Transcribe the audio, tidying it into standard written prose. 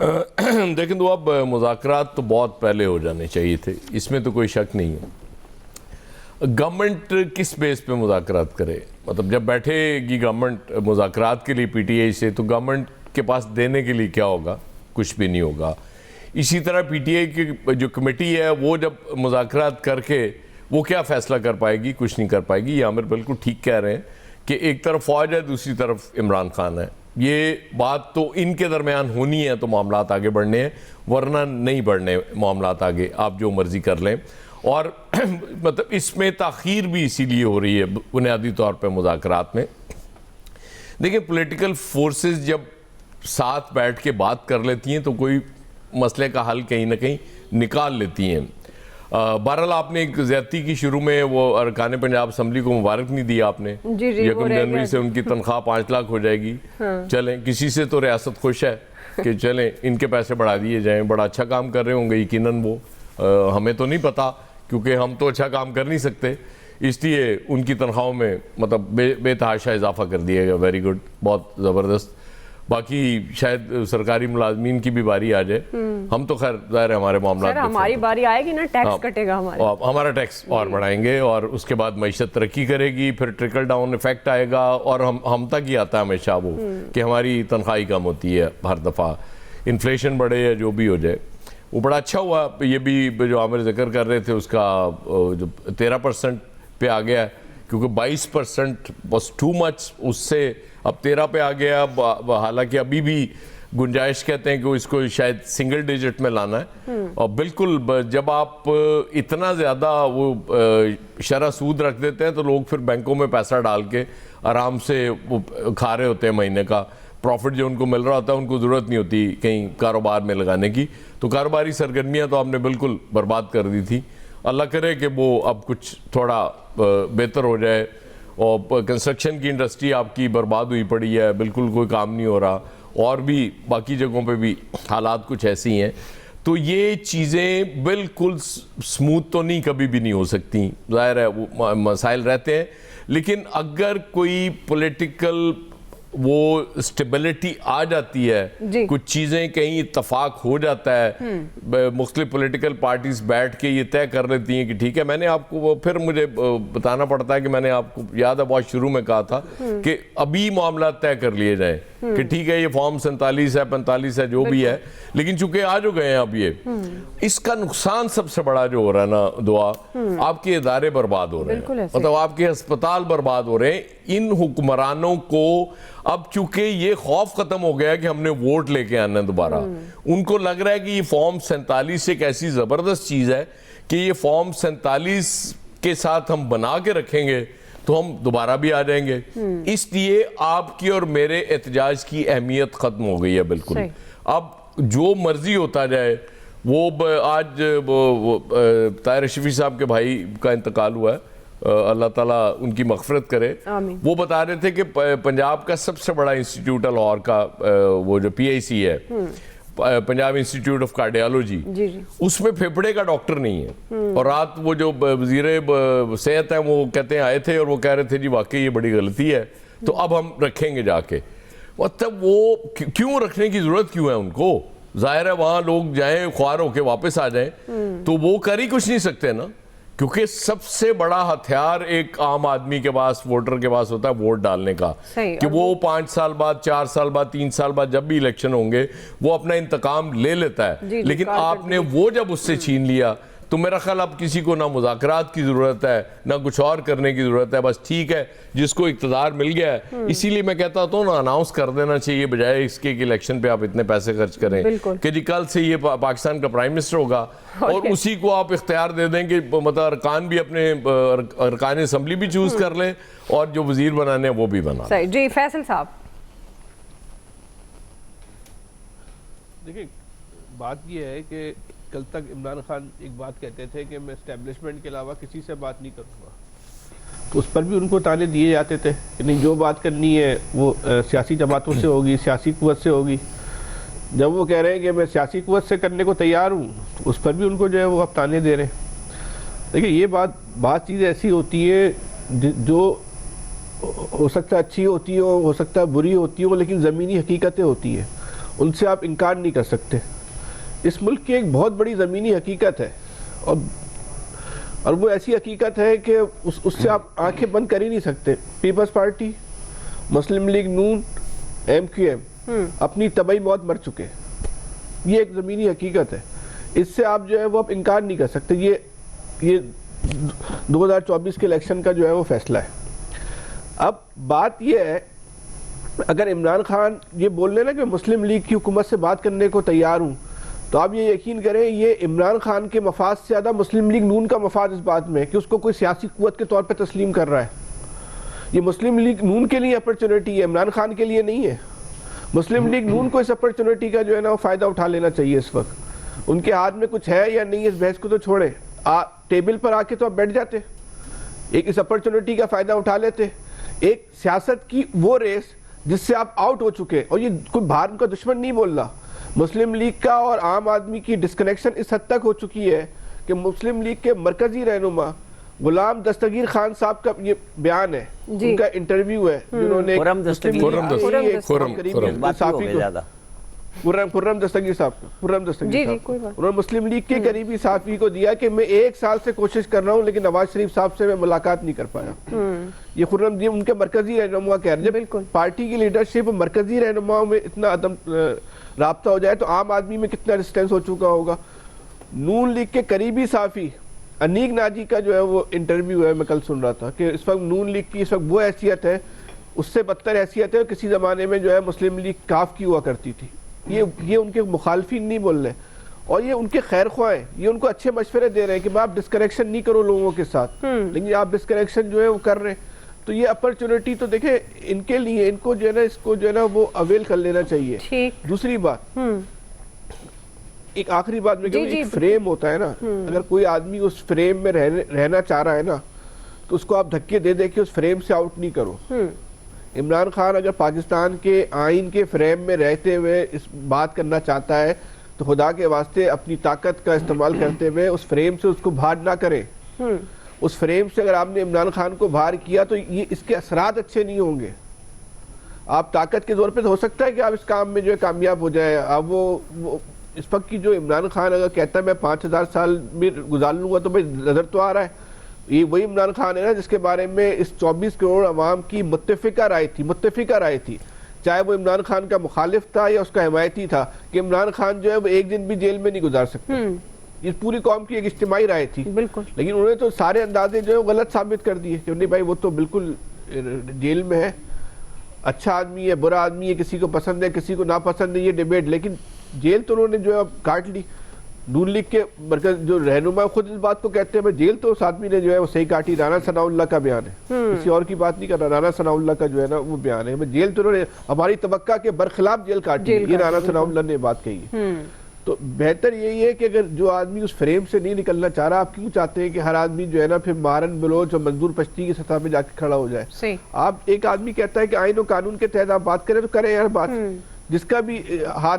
دیکھیں تو اب مذاکرات تو بہت پہلے ہو جانے چاہیے تھے، اس میں تو کوئی شک نہیں ہے۔ گورنمنٹ کس بیس پہ مذاکرات کرے؟ مطلب جب بیٹھے گی گورنمنٹ مذاکرات کے لیے پی ٹی آئی سے، تو گورنمنٹ کے پاس دینے کے لیے کیا ہوگا؟ کچھ بھی نہیں ہوگا۔ اسی طرح پی ٹی آئی کی جو کمیٹی ہے وہ جب مذاکرات کر کے وہ کیا فیصلہ کر پائے گی؟ کچھ نہیں کر پائے گی۔ یہ عامر بالکل ٹھیک کہہ رہے ہیں کہ ایک طرف فوج ہے، دوسری طرف عمران خان ہے۔ یہ بات تو ان کے درمیان ہونی ہے تو معاملات آگے بڑھنے ہیں، ورنہ نہیں بڑھنے معاملات آگے، آپ جو مرضی کر لیں۔ اور مطلب اس میں تاخیر بھی اسی لیے ہو رہی ہے بنیادی طور پہ مذاکرات میں۔ دیکھیں پولیٹیکل فورسز جب ساتھ بیٹھ کے بات کر لیتی ہیں تو کوئی مسئلے کا حل کہیں نہ کہیں نکال لیتی ہیں۔ بہرحال آپ نے ایک زیادتی کی شروع میں وہ ارکان پنجاب اسمبلی کو مبارک نہیں دیا آپ نے، 1 جنوری سے ان کی تنخواہ 5 لاکھ ہو جائے گی۔ چلیں کسی سے تو ریاست خوش ہے کہ چلیں ان کے پیسے بڑھا دیے جائیں، بڑا اچھا کام کر رہے ہوں گے یقیناً وہ، ہمیں تو نہیں پتا کیونکہ ہم تو اچھا کام کر نہیں سکتے، اس لیے ان کی تنخواہوں میں مطلب بے تحاشا اضافہ کر دیا گیا۔ ویری گڈ، بہت زبردست۔ باقی شاید سرکاری ملازمین کی بھی باری آ جائے، ہم تو خیر ظاہر ہے ہمارے معاملات سر ہماری باری آئے گی نا، ٹیکس کٹے گا ہمارا ٹیکس اور بڑھائیں گے، اور اس کے بعد معیشت ترقی کرے گی، پھر ٹرکل ڈاؤن ایفیکٹ آئے گا، اور ہم تک ہی آتا ہے ہمیشہ وہ کہ ہماری تنخواہ کم ہوتی ہے ہر دفعہ، انفلیشن بڑھے یا جو بھی ہو جائے۔ وہ بڑا اچھا ہوا، یہ بھی جو عامر ذکر کر رہے تھے اس کا جو 13% پہ آ گیا ہے، کیونکہ 22% was too much، اس سے اب 13 پہ آ گیا۔ حالانکہ ابھی بھی گنجائش کہتے ہیں کہ اس کو شاید سنگل ڈیجٹ میں لانا ہے، اور بالکل جب آپ اتنا زیادہ وہ شرح سود رکھ دیتے ہیں تو لوگ پھر بینکوں میں پیسہ ڈال کے آرام سے وہ کھا رہے ہوتے ہیں، مہینے کا پروفٹ جو ان کو مل رہا ہوتا ہے ان کو ضرورت نہیں ہوتی کہیں کاروبار میں لگانے کی۔ تو کاروباری سرگرمیاں تو آپ نے بالکل برباد کر دی تھی۔ اللہ کرے کہ وہ اب کچھ تھوڑا بہتر ہو جائے، اور کنسٹرکشن کی انڈسٹری آپ کی برباد ہوئی پڑی ہے، بالکل کوئی کام نہیں ہو رہا، اور بھی باقی جگہوں پہ بھی حالات کچھ ایسی ہیں۔ تو یہ چیزیں بالکل سموتھ تو نہیں کبھی بھی نہیں ہو سکتی، ظاہر ہے وہ مسائل رہتے ہیں، لیکن اگر کوئی پولیٹیکل وہ اسٹیبلٹی آ جاتی ہے، کچھ چیزیں کہیں اتفاق ہو جاتا ہے، مختلف پولیٹیکل پارٹیز بیٹھ کے یہ طے کر لیتی ہیں کہ ٹھیک ہے، میں نے آپ کو پھر مجھے بتانا پڑتا ہے کہ میں نے آپ کو یاد ہے بہت شروع میں کہا تھا کہ ابھی معاملات طے کر لیے جائیں کہ ٹھیک ہے یہ فارم 47 ہے 45 ہے جو بھی ہے، لیکن چونکہ آ جو گئے ہیں اب یہ، اس کا نقصان سب سے بڑا جو ہو رہا ہے نا دعا، آپ کے ادارے برباد ہو رہے ہیں، مطلب آپ کے ہسپتال برباد ہو رہے ہیں۔ ان حکمرانوں کو اب چونکہ یہ خوف ختم ہو گیا کہ ہم نے ووٹ لے کے آنا ہے دوبارہ، ان کو لگ رہا ہے کہ یہ فارم 47 ایک ایسی زبردست چیز ہے کہ یہ فارم 47 کے ساتھ ہم بنا کے رکھیں گے تو ہم دوبارہ بھی آ جائیں گے۔ اس لیے آپ کی اور میرے احتجاج کی اہمیت ختم ہو گئی ہے بالکل۔ اب جو مرضی ہوتا جائے، وہ آج طاہر شفیع صاحب کے بھائی کا انتقال ہوا ہے، اللہ تعالیٰ ان کی مغفرت کرے۔ وہ بتا رہے تھے کہ پنجاب کا سب سے بڑا انسٹیٹیوٹ ہے لاہور کا، وہ جو پی آئی سی ہے، پنجاب انسٹیٹیوٹ آف کارڈیالوجی، اس میں پھیپھڑے کا ڈاکٹر نہیں ہے، اور رات وہ جو وزیر صحت ہیں وہ کہتے ہیں آئے تھے اور وہ کہہ رہے تھے جی واقعی یہ بڑی غلطی ہے، تو اب ہم رکھیں گے جا کے۔ مطلب وہ کیوں رکھنے کی ضرورت کیوں ہے ان کو؟ ظاہر ہے وہاں لوگ جائیں خوار ہو کے واپس آ جائیں، تو وہ کر ہی کچھ نہیں سکتے نا، کیونکہ سب سے بڑا ہتھیار ایک عام آدمی کے پاس، ووٹر کے پاس ہوتا ہے ووٹ ڈالنے کا، کہ وہ 5 سال بعد 4 سال بعد 3 سال بعد جب بھی الیکشن ہوں گے وہ اپنا انتقام لے لیتا ہے، لیکن آپ نے وہ جب اس سے چھین لیا تو میرا خیال اب کسی کو نہ مذاکرات کی ضرورت ہے نہ کچھ اور کرنے کی ضرورت ہے، بس ٹھیک ہے جس کو اقتدار مل گیا ہے۔ اسی لیے میں کہتا ہوں نا اناؤنس کر دینا چاہیے بجائے اس کے کہ الیکشن پہ آپ اتنے پیسے خرچ کریں کہ جی کل سے یہ پاکستان کا پرائم منسٹر ہوگا، اور اسی کو آپ اختیار دے دیں کہ مطلب ارکان بھی اپنے ارکان اسمبلی بھی چوز کر لیں اور جو وزیر بنانے ہیں وہ بھی بنا لیں۔ جی فیصل صاحب دیکھیں بات یہ ہے کہ کل تک عمران خان ایک بات کہتے تھے کہ میں اسٹیبلشمنٹ کے علاوہ کسی سے بات نہیں کروں گا، تو اس پر بھی ان کو تانے دیے جاتے تھے کہ نہیں جو بات کرنی ہے وہ سیاسی جماعتوں سے ہوگی، سیاسی قوت سے ہوگی۔ جب وہ کہہ رہے ہیں کہ میں سیاسی قوت سے کرنے کو تیار ہوں، اس پر بھی ان کو جو ہے وہ اب تانے دے رہے ہیں۔ دیکھیں یہ بات چیز ایسی ہوتی ہے جو ہو سکتا ہے اچھی ہوتی ہو سکتا ہے بری ہوتی ہو، لیکن زمینی حقیقتیں ہوتی ہیں، ان سے آپ انکار نہیں کر سکتے. اس ملک کی ایک بہت بڑی زمینی حقیقت ہے اور وہ ایسی حقیقت ہے کہ اس سے آپ آنکھیں بند کر ہی نہیں سکتے. پیپلز پارٹی, مسلم لیگ نون, ایم کیو ایم اپنی طبعی موت مر چکے. یہ ایک زمینی حقیقت ہے, اس سے آپ جو ہے وہ انکار نہیں کر سکتے. یہ 2024 کے الیکشن کا جو ہے وہ فیصلہ ہے. اب بات یہ ہے, اگر عمران خان یہ بول لیں نا کہ مسلم لیگ کی حکومت سے بات کرنے کو تیار ہوں, تو آپ یہ یقین کریں یہ عمران خان کے مفاد سے زیادہ مسلم لیگ نون کا مفاد اس بات میں ہے کہ اس کو کوئی سیاسی قوت کے طور پہ تسلیم کر رہا ہے. یہ مسلم لیگ نون کے لیے اپرچونٹی ہے, عمران خان کے لیے نہیں ہے. مسلم لیگ نون کو اس اپرچونٹی کا جو ہے نا وہ فائدہ اٹھا لینا چاہیے. اس وقت ان کے ہاتھ میں کچھ ہے یا نہیں, اس بحث کو تو چھوڑیں. ٹیبل پر آ کے تو آپ بیٹھ جاتے, ایک اس اپرچونٹی کا فائدہ اٹھا لیتے. ایک سیاست کی وہ ریس جس سے آپ آؤٹ ہو چکے, اور یہ کوئی باہر کا دشمن نہیں بول رہا. مسلم لیگ کا اور عام آدمی کی ڈسکنیکشن اس حد تک ہو چکی ہے کہ مسلم لیگ کے مرکزی رہنما غلام دستگیر خان صاحب کا یہ بیان ہے, ان کا انٹرویو ہے جنہوں نے خرم دستگیر صاحب انہوں نے مسلم لیگ کے قریبی صحافی کو دیا کہ میں 1 سال سے کوشش کر رہا ہوں لیکن نواز شریف صاحب سے میں ملاقات نہیں کر پایا. یہ خرم دی ان کے مرکزی رہنما کہہ رہے ہیں. جب پارٹی کی لیڈرشپ مرکزی رہنماؤں میں اتنا عدم رابطہ ہو جائے تو عام آدمی میں کتنا ڈسٹینس ہو چکا ہوگا. نون لیگ کے قریبی صحافی انیق ناجی کا جو ہے وہ انٹرویو ہے, میں کل سن رہا تھا کہ اس وقت نون لیگ کی اس وقت وہ حیثیت ہے, اس سے بدتر حیثیت ہے کسی زمانے میں جو ہے مسلم لیگ کاف کی ہوا کرتی تھی. یہ ان کے مخالفین نہیں بول رہے, اور یہ ان کے خیر خواہ ہیں, یہ ان کو اچھے مشورے دے رہے ہیں کہ آپ ڈسکنیکشن نہیں کرو لوگوں کے ساتھ, لیکن آپ ڈسکنیکشن جو ہے وہ کر رہے ہیں. تو یہ اپرچونٹی تو دیکھیں ان کے لیے, ان کو جو ہے نا اس کو جو ہے نا وہ اویل کر لینا چاہیے. دوسری بات, ایک آخری بات میں کہوں, ایک فریم ہوتا ہے نا, اگر کوئی آدمی اس فریم میں رہنا چاہ رہا ہے نا تو اس کو آپ دھکے دے دے کے اس فریم سے آؤٹ نہیں کرو. عمران خان اگر پاکستان کے آئین کے فریم میں رہتے ہوئے اس بات کرنا چاہتا ہے تو خدا کے واسطے اپنی طاقت کا استعمال کرتے ہوئے اس فریم سے اس کو باہر نہ کریں. اس فریم سے اگر آپ نے عمران خان کو باہر کیا تو یہ اس کے اثرات اچھے نہیں ہوں گے. آپ طاقت کے زور پہ تو ہو سکتا ہے کہ آپ اس کام میں جو ہے کامیاب ہو جائے. اب وہ اس وقت کی جو عمران خان اگر کہتا ہے میں 5000 سال میں گزار لوں گا, تو بھائی نظر تو آ رہا ہے یہ وہی عمران خان ہے نا جس کے بارے میں اس 24 کروڑ عوام کی متفقہ رائے تھی, چاہے وہ عمران خان کا مخالف تھا یا اس کا حمایتی تھا, کہ عمران خان جو ہے وہ 1 دن بھی جیل میں نہیں گزار سکتا. یہ پوری قوم کی ایک اجتماعی رائے تھی. لیکن انہوں نے تو سارے اندازے جو ہے غلط ثابت کر دیے کہ نہیں بھائی وہ تو بالکل جیل میں ہے, اچھا آدمی ہے, برا آدمی ہے, کسی کو پسند ہے کسی کو ناپسند ہے, یہ ڈیبیٹ. لیکن جیل تو انہوں نے جو ہے کاٹ لی. نون لیگ کے مرکز جو رہنما خود اس بات کو کہتے ہیں میں جیل تو اس آدمی نے جو ہے وہ صحیح کاٹی. رانا ثناء اللہ کا بیان ہے, کسی اور کی بات نہیں کر رہا, رانا ثناء اللہ کا جو ہے نا وہ بیان ہے, میں جیل تو انہوں نے ہماری توقع کے برخلاف جیل کاٹی. یہ رانا ثناء اللہ نے بات کہی ہے. تو بہتر یہی ہے کہ اگر جو آدمی اس فریم سے نہیں نکلنا چاہ رہا, آپ کیوں چاہتے ہیں کہ ہر آدمی جو ہے نا پھر مارن بلوچ اور منظور پشتی کی سطح پہ جا کے کھڑا ہو جائے. آپ ایک آدمی کہتا ہے کہ آئین و قانون کے تحت آپ بات کریں تو کریں یار بات, جس کا بھی ہاتھ